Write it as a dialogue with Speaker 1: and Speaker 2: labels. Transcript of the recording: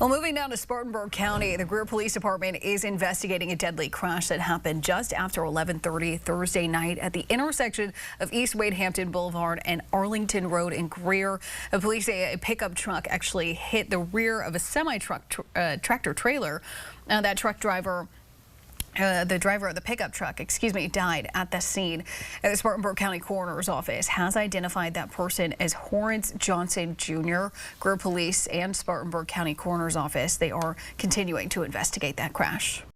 Speaker 1: Well, moving down to Spartanburg County, the Greer Police Department is investigating a deadly crash that happened just after 11:30 Thursday night at the intersection of East Wade Hampton Boulevard and Arlington Road in Greer. The police say a pickup truck actually hit the rear of a semi-truck tractor trailer. That truck driver the driver of the pickup truck, died at the scene. The Spartanburg County Coroner's Office has identified that person as Horace Johnson Jr. Greer Police and Spartanburg County Coroner's Office, they are continuing to investigate that crash.